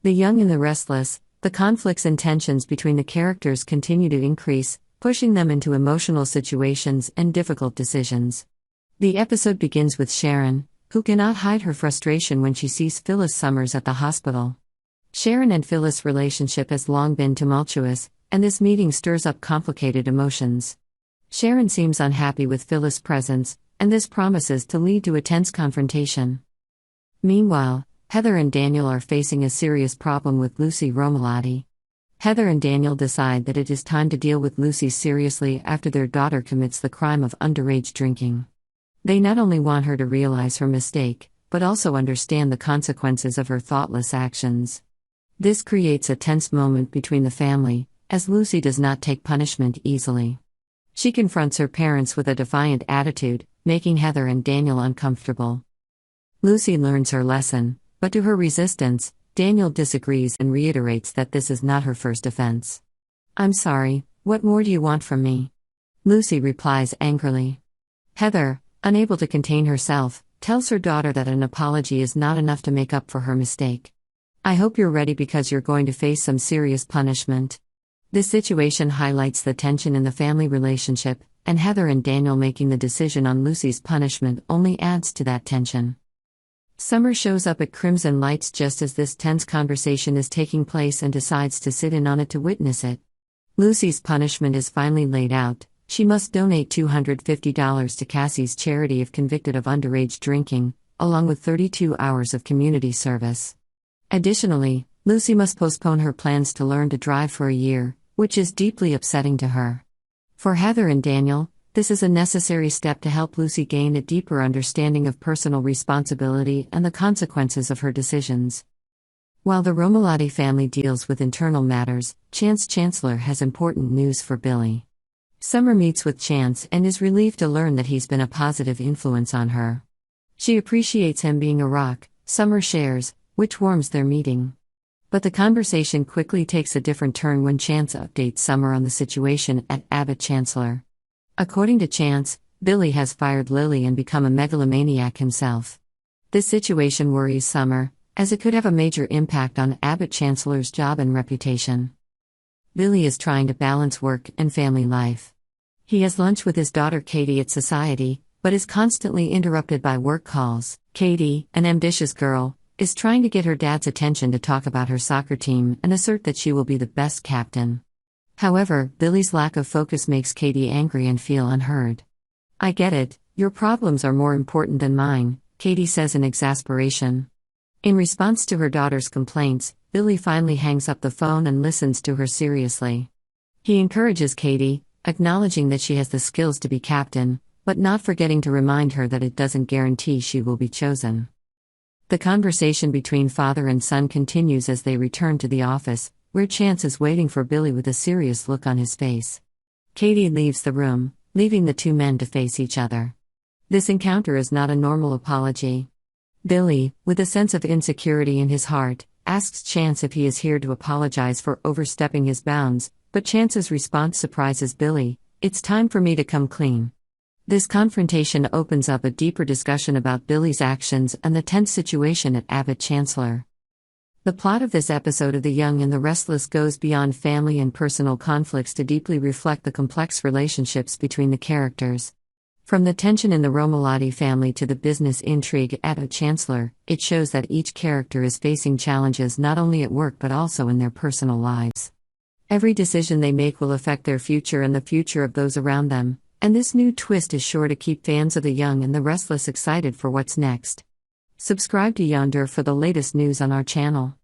The Young and the Restless, the conflicts and tensions between the characters continue to increase, pushing them into emotional situations and difficult decisions. The episode begins with Sharon, who cannot hide her frustration when she sees Phyllis Summers at the hospital. Sharon and Phyllis' relationship has long been tumultuous, and this meeting stirs up complicated emotions. Sharon seems unhappy with Phyllis' presence, and this promises to lead to a tense confrontation. Meanwhile, Heather and Daniel are facing a serious problem with Lucy Romalotti. Heather and Daniel decide that it is time to deal with Lucy seriously after their daughter commits the crime of underage drinking. They not only want her to realize her mistake, but also understand the consequences of her thoughtless actions. This creates a tense moment between the family, as Lucy does not take punishment easily. She confronts her parents with a defiant attitude, making Heather and Daniel uncomfortable. Lucy learns her lesson, but to her resistance, Daniel disagrees and reiterates that this is not her first offense. "I'm sorry, what more do you want from me?" Lucy replies angrily. Heather, unable to contain herself, tells her daughter that an apology is not enough to make up for her mistake. "I hope you're ready because you're going to face some serious punishment." This situation highlights the tension in the family relationship, and Heather and Daniel making the decision on Lucy's punishment only adds to that tension. Summer shows up at Crimson Lights just as this tense conversation is taking place and decides to sit in on it to witness it. Lucy's punishment is finally laid out. She must donate $250 to Cassie's charity if convicted of underage drinking, along with 32 hours of community service. Additionally, Lucy must postpone her plans to learn to drive for a year, which is deeply upsetting to her. For Heather and Daniel, this is a necessary step to help Lucy gain a deeper understanding of personal responsibility and the consequences of her decisions. While the Romalotti family deals with internal matters, Chance Chancellor has important news for Billy. Summer meets with Chance and is relieved to learn that he's been a positive influence on her. She appreciates him being a rock, Summer shares, which warms their meeting. But the conversation quickly takes a different turn when Chance updates Summer on the situation at Abbott Chancellor. According to Chance, Billy has fired Lily and become a megalomaniac himself. This situation worries Summer, as it could have a major impact on Abbott Chancellor's job and reputation. Billy is trying to balance work and family life. He has lunch with his daughter Katie at Society, but is constantly interrupted by work calls. Katie, an ambitious girl, is trying to get her dad's attention to talk about her soccer team and assert that she will be the best captain. However, Billy's lack of focus makes Katie angry and feel unheard. "I get it, your problems are more important than mine," Katie says in exasperation. In response to her daughter's complaints, Billy finally hangs up the phone and listens to her seriously. He encourages Katie, acknowledging that she has the skills to be captain, but not forgetting to remind her that it doesn't guarantee she will be chosen. The conversation between father and son continues as they return to the office, where Chance is waiting for Billy with a serious look on his face. Katie leaves the room, leaving the two men to face each other. This encounter is not a normal apology. Billy, with a sense of insecurity in his heart, asks Chance if he is here to apologize for overstepping his bounds, but Chance's response surprises Billy: "It's time for me to come clean." This confrontation opens up a deeper discussion about Billy's actions and the tense situation at Abbott Chancellor. The plot of this episode of The Young and the Restless goes beyond family and personal conflicts to deeply reflect the complex relationships between the characters. From the tension in the Romalotti family to the business intrigue at Abbott Chancellor, it shows that each character is facing challenges not only at work but also in their personal lives. Every decision they make will affect their future and the future of those around them, and this new twist is sure to keep fans of The Young and the Restless excited for what's next. Subscribe to Yonder for the latest news on our channel.